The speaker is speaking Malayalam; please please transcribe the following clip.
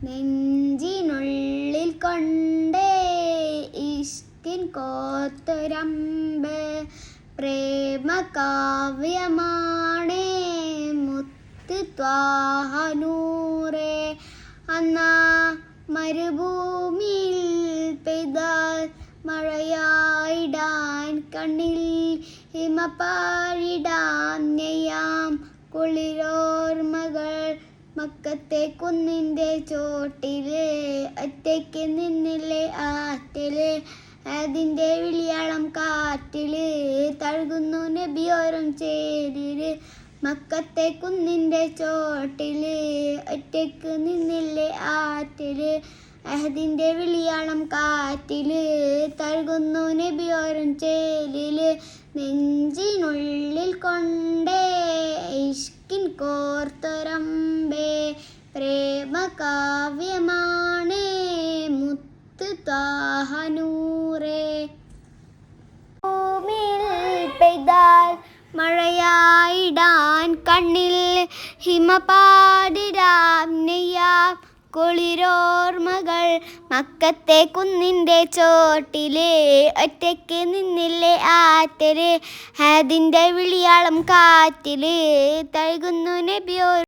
നെഞ്ചിനുള്ളിൽ കൊണ്ടേ ഇഷ്കിൻ കോർത്തൊരമ്പ് പ്രേമ കാവ്യമാണേ മുത്ത് ത്വാഹ നൂറേ. അന്നാ മരുഭൂമിയിൽ പെയ്താൽ മഴയായിടാൻ കണ്ണിൽ ഹിമപ്പാഴിടാൻ നെയ്യാം കുളിരോർമ്മകൾ മക്കത്തെ കുന്നിൻ്റെ ചോട്ടില് ഒറ്റയ്ക്ക് നിന്നില്ലേ ആറ്റില് അതിൻ്റെ വിളിയാളം കാറ്റില് തഴുകുന്നു നബിയോരം ചേരില്. മക്കത്തെ കുന്നിൻ്റെ ചോട്ടില് ഒറ്റയ്ക്ക് നിന്നില്ലേ ആറ്റില് അതിൻ്റെ വിളിയാളം കാറ്റില് തഴുകുന്നു നബിയോരം ചേലില്. നെഞ്ചിനുള്ളിൽ കൊണ്ടേ ഇഷ്കിൻ കോർത്തൊരമ്പേ പ്രേമ കാവ്യമാണേ മുത്ത് ത്വാഹ നൂറേ. ഭൂമിയിൽ പെയ്താൽ മഴയായിടാൻ കണ്ണിൽ ഹിമപാടിടാം നെയ്യാം കുളിരോർമ്മകൾ മക്കത്തെ കുന്നിൻ്റെ ചോട്ടില് ഒറ്റയ്ക്ക് നിന്നില്ലേ ആറ്റില് അതിൻ്റെ വിളിയാളം കാറ്റില് തഴുകുന്നു നബിയോർ